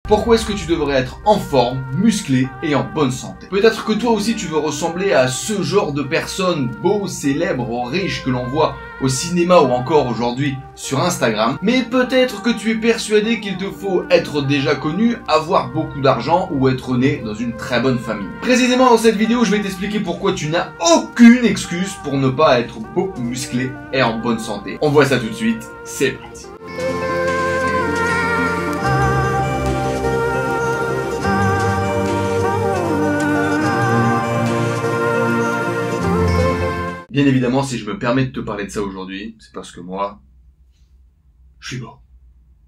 Pourquoi est-ce que tu devrais être en forme, musclé et en bonne santé? Peut-être que toi aussi tu veux ressembler à ce genre de personnes beaux, célèbres, riches que l'on voit au cinéma ou encore aujourd'hui sur Instagram. Mais peut-être que tu es persuadé qu'il te faut être déjà connu, avoir beaucoup d'argent ou être né dans une très bonne famille. Précisément dans cette vidéo, je vais t'expliquer pourquoi tu n'as aucune excuse pour ne pas être beau, musclé et en bonne santé. On voit ça tout de suite, c'est parti. Bien évidemment, si je me permets de te parler de ça aujourd'hui, c'est parce que moi, je suis beau.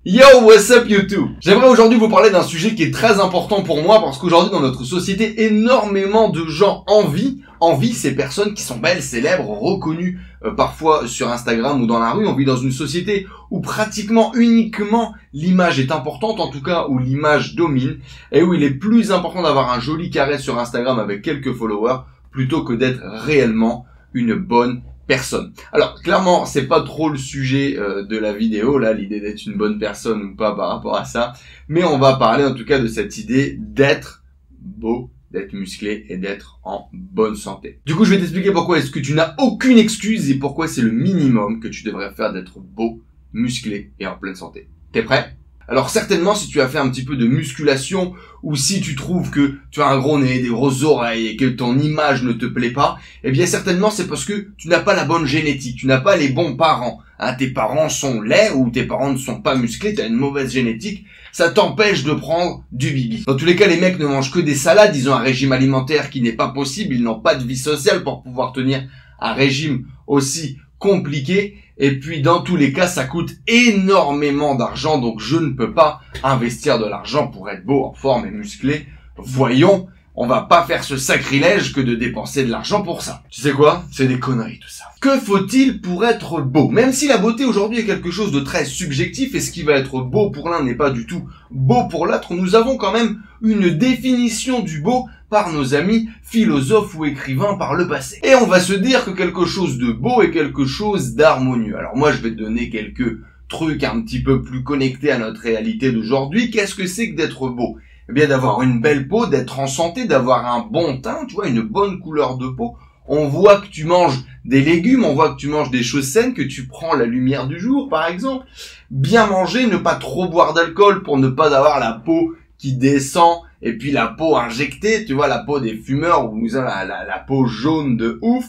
Yo, what's up YouTube? J'aimerais aujourd'hui vous parler d'un sujet qui est très important pour moi parce qu'aujourd'hui dans notre société, énormément de gens envient ces personnes qui sont belles, célèbres, reconnues parfois sur Instagram ou dans la rue. On vit dans une société où pratiquement uniquement l'image est importante, en tout cas où l'image domine et où il est plus important d'avoir un joli carré sur Instagram avec quelques followers plutôt que d'être réellement une bonne personne. Alors clairement c'est pas trop le sujet de la vidéo là, l'idée d'être une bonne personne ou pas par rapport à ça, mais on va parler en tout cas de cette idée d'être beau, d'être musclé et d'être en bonne santé. Du coup je vais t'expliquer pourquoi est-ce que tu n'as aucune excuse et pourquoi c'est le minimum que tu devrais faire d'être beau, musclé et en pleine santé. T'es prêt? Alors certainement si tu as fait un petit peu de musculation ou si tu trouves que tu as un gros nez, des grosses oreilles et que ton image ne te plaît pas, eh bien certainement c'est parce que tu n'as pas la bonne génétique, tu n'as pas les bons parents. Hein, tes parents sont laids ou tes parents ne sont pas musclés, tu as une mauvaise génétique, ça t'empêche de prendre du bibi. Dans tous les cas les mecs ne mangent que des salades, ils ont un régime alimentaire qui n'est pas possible, ils n'ont pas de vie sociale pour pouvoir tenir un régime aussi compliqué. Et puis dans tous les cas, ça coûte énormément d'argent, donc je ne peux pas investir de l'argent pour être beau, en forme et musclé. Voyons, on va pas faire ce sacrilège que de dépenser de l'argent pour ça. Tu sais quoi? C'est des conneries tout ça. Que faut-il pour être beau? Même si la beauté aujourd'hui est quelque chose de très subjectif et ce qui va être beau pour l'un n'est pas du tout beau pour l'autre, nous avons quand même une définition du beau par nos amis philosophes ou écrivains par le passé. Et on va se dire que quelque chose de beau est quelque chose d'harmonieux. Alors moi je vais te donner quelques trucs un petit peu plus connectés à notre réalité d'aujourd'hui. Qu'est-ce que c'est que d'être beau? Eh bien d'avoir une belle peau, d'être en santé, d'avoir un bon teint, tu vois, une bonne couleur de peau. On voit que tu manges des légumes, on voit que tu manges des choses saines, que tu prends la lumière du jour par exemple. Bien manger, ne pas trop boire d'alcool pour ne pas avoir la peau qui descend et puis la peau injectée, tu vois, la peau des fumeurs où vous avez la peau jaune de ouf.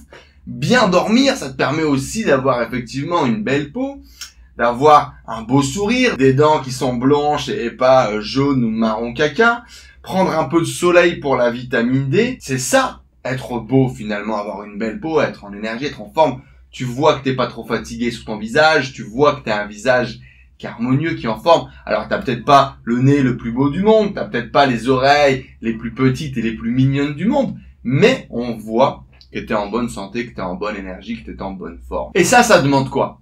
Bien dormir, ça te permet aussi d'avoir effectivement une belle peau, d'avoir un beau sourire, des dents qui sont blanches et pas jaunes ou marron caca. Prendre un peu de soleil pour la vitamine D, c'est ça, être beau finalement, avoir une belle peau, être en énergie, être en forme. Tu vois que t'es pas trop fatigué sur ton visage, tu vois que t'as un visage qui est harmonieux, qui est en forme. Alors t'as peut-être pas le nez le plus beau du monde, t'as peut-être pas les oreilles les plus petites et les plus mignonnes du monde, mais on voit que t'es en bonne santé, que t'es en bonne énergie, que t'es en bonne forme. Et ça demande quoi?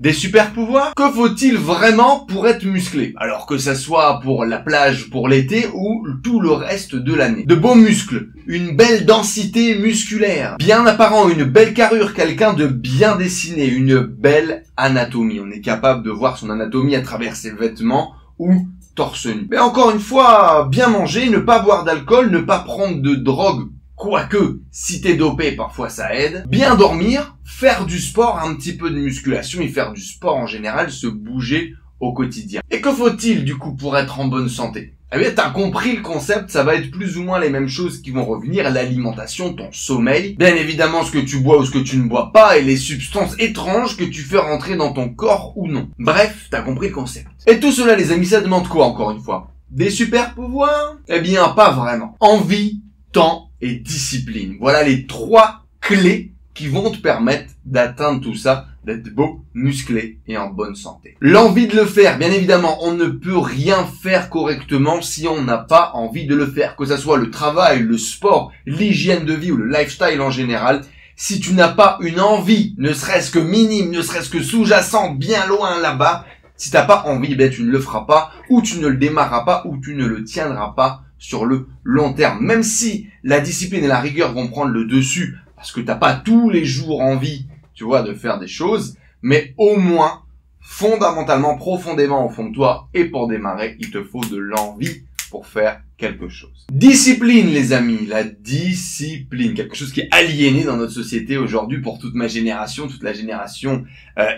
Des super pouvoirs? Que faut-il vraiment pour être musclé? Alors que ça soit pour la plage, pour l'été ou tout le reste de l'année. De beaux muscles, une belle densité musculaire, bien apparent, une belle carrure, quelqu'un de bien dessiné, une belle anatomie. On est capable de voir son anatomie à travers ses vêtements ou torse nu. Mais encore une fois, bien manger, ne pas boire d'alcool, ne pas prendre de drogue. Quoique, si t'es dopé, parfois ça aide. Bien dormir, faire du sport, un petit peu de musculation et faire du sport en général, se bouger au quotidien. Et que faut-il du coup pour être en bonne santé? Eh bien, t'as compris le concept, ça va être plus ou moins les mêmes choses qui vont revenir, l'alimentation, ton sommeil, bien évidemment ce que tu bois ou ce que tu ne bois pas, et les substances étranges que tu fais rentrer dans ton corps ou non. Bref, t'as compris le concept. Et tout cela, les amis, ça demande quoi encore une fois? Des super pouvoirs? Eh bien, pas vraiment. Envie, temps et discipline. Voilà les trois clés qui vont te permettre d'atteindre tout ça, d'être beau, musclé et en bonne santé. L'envie de le faire, bien évidemment, on ne peut rien faire correctement si on n'a pas envie de le faire. Que ça soit le travail, le sport, l'hygiène de vie ou le lifestyle en général, si tu n'as pas une envie, ne serait-ce que minime, ne serait-ce que sous-jacente, bien loin là-bas, si t'as pas envie, ben tu ne le feras pas, ou tu ne le démarreras pas, ou tu ne le tiendras pas sur le long terme. Même si la discipline et la rigueur vont prendre le dessus, parce que t'as pas tous les jours envie, tu vois, de faire des choses, mais au moins, fondamentalement, profondément au fond de toi, et pour démarrer, il te faut de l'envie pour faire quelque chose. Discipline, les amis, la discipline, quelque chose qui est aliéné dans notre société aujourd'hui pour toute ma génération, toute la génération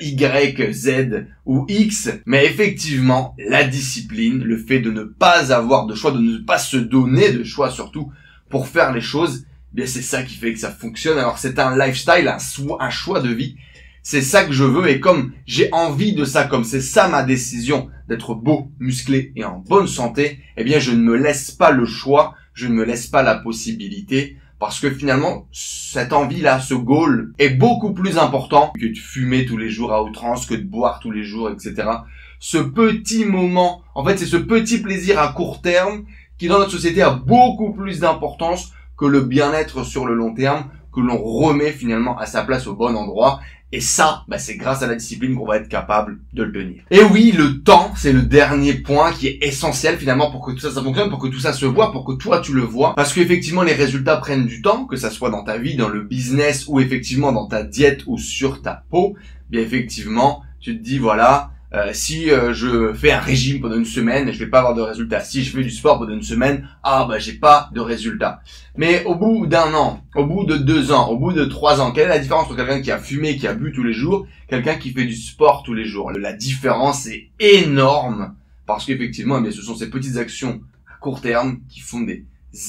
Y, Z ou X. Mais effectivement, la discipline, le fait de ne pas avoir de choix, de ne pas se donner de choix surtout pour faire les choses, eh bien c'est ça qui fait que ça fonctionne. Alors c'est un lifestyle, un choix de vie. C'est ça que je veux et comme j'ai envie de ça, comme c'est ça ma décision d'être beau, musclé et en bonne santé, eh bien je ne me laisse pas le choix, je ne me laisse pas la possibilité parce que finalement cette envie-là, ce goal est beaucoup plus important que de fumer tous les jours à outrance, que de boire tous les jours, etc. Ce petit moment, en fait c'est ce petit plaisir à court terme qui dans notre société a beaucoup plus d'importance que le bien-être sur le long terme, que l'on remet finalement à sa place au bon endroit. Et ça, c'est grâce à la discipline qu'on va être capable de le tenir. Et oui, le temps, c'est le dernier point qui est essentiel finalement pour que tout ça fonctionne, pour que tout ça se voit, pour que toi tu le vois. Parce qu'effectivement, les résultats prennent du temps, que ça soit dans ta vie, dans le business ou effectivement dans ta diète ou sur ta peau. Bien effectivement, tu te dis voilà, si je fais un régime pendant une semaine, je vais pas avoir de résultats. Si je fais du sport pendant une semaine, j'ai pas de résultats. Mais au bout d'un an, au bout de 2 ans, au bout de 3 ans, quelle est la différence entre quelqu'un qui a fumé, qui a bu tous les jours, quelqu'un qui fait du sport tous les jours? La différence est énorme parce qu'effectivement, ce sont ces petites actions à court terme qui font des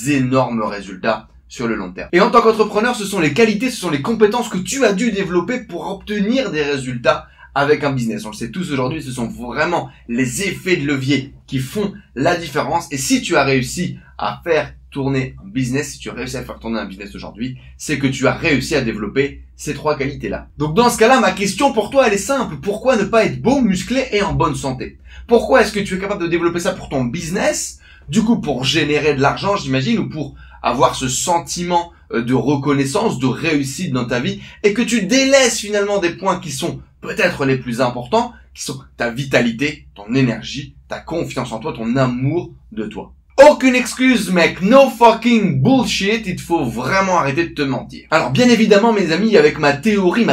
énormes résultats sur le long terme. Et en tant qu'entrepreneur, ce sont les qualités, ce sont les compétences que tu as dû développer pour obtenir des résultats avec un business. On le sait tous aujourd'hui, ce sont vraiment les effets de levier qui font la différence. Et si tu as réussi à faire tourner un business, si tu as réussi à faire tourner un business aujourd'hui, c'est que tu as réussi à développer ces 3 qualités-là. Donc dans ce cas-là, ma question pour toi, elle est simple. Pourquoi ne pas être beau, musclé et en bonne santé? Pourquoi est-ce que tu es capable de développer ça pour ton business? Du coup, pour générer de l'argent, j'imagine, ou pour avoir ce sentiment de reconnaissance, de réussite dans ta vie, et que tu délaisses finalement des points qui sont peut-être les plus importants, qui sont ta vitalité, ton énergie, ta confiance en toi, ton amour de toi. Aucune excuse, mec, no fucking bullshit, il faut vraiment arrêter de te mentir. Alors bien évidemment, mes amis, avec ma théorie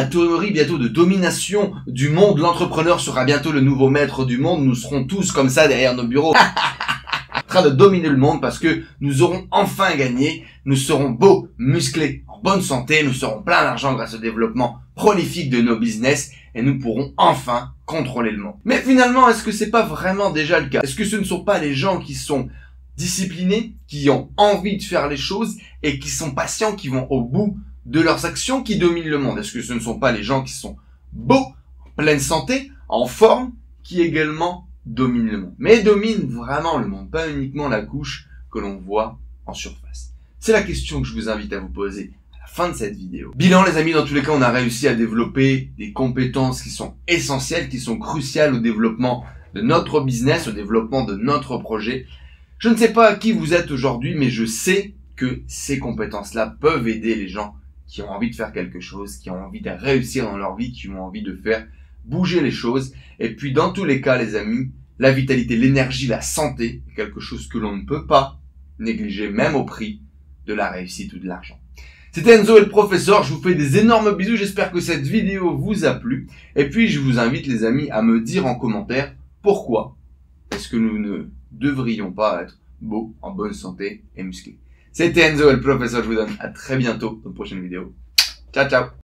bientôt de domination du monde, l'entrepreneur sera bientôt le nouveau maître du monde, nous serons tous comme ça derrière nos bureaux, en train de dominer le monde parce que nous aurons enfin gagné, nous serons beaux, musclés, en bonne santé, nous serons plein d'argent grâce au développement prolifique de nos business et nous pourrons enfin contrôler le monde. Mais finalement, est-ce que c'est pas vraiment déjà le cas? Est-ce que ce ne sont pas les gens qui sont disciplinés, qui ont envie de faire les choses et qui sont patients, qui vont au bout de leurs actions, qui dominent le monde? Est-ce que ce ne sont pas les gens qui sont beaux, en pleine santé, en forme, qui également dominent le monde? Mais dominent vraiment le monde, pas uniquement la couche que l'on voit en surface. C'est la question que je vous invite à vous poser à la fin de cette vidéo. Bilan, les amis, dans tous les cas, on a réussi à développer des compétences qui sont essentielles, qui sont cruciales au développement de notre business, au développement de notre projet. Je ne sais pas qui vous êtes aujourd'hui, mais je sais que ces compétences-là peuvent aider les gens qui ont envie de faire quelque chose, qui ont envie de réussir dans leur vie, qui ont envie de faire bouger les choses. Et puis, dans tous les cas, les amis, la vitalité, l'énergie, la santé est quelque chose que l'on ne peut pas négliger, même au prix de la réussite ou de l'argent. C'était Enzo et le professeur, je vous fais des énormes bisous, j'espère que cette vidéo vous a plu. Et puis, je vous invite, les amis, à me dire en commentaire pourquoi est-ce que nous ne devrions pas être beaux, en bonne santé et musclés. C'était Enzo et le professeur, je vous donne à très bientôt dans une prochaine vidéo. Ciao, ciao!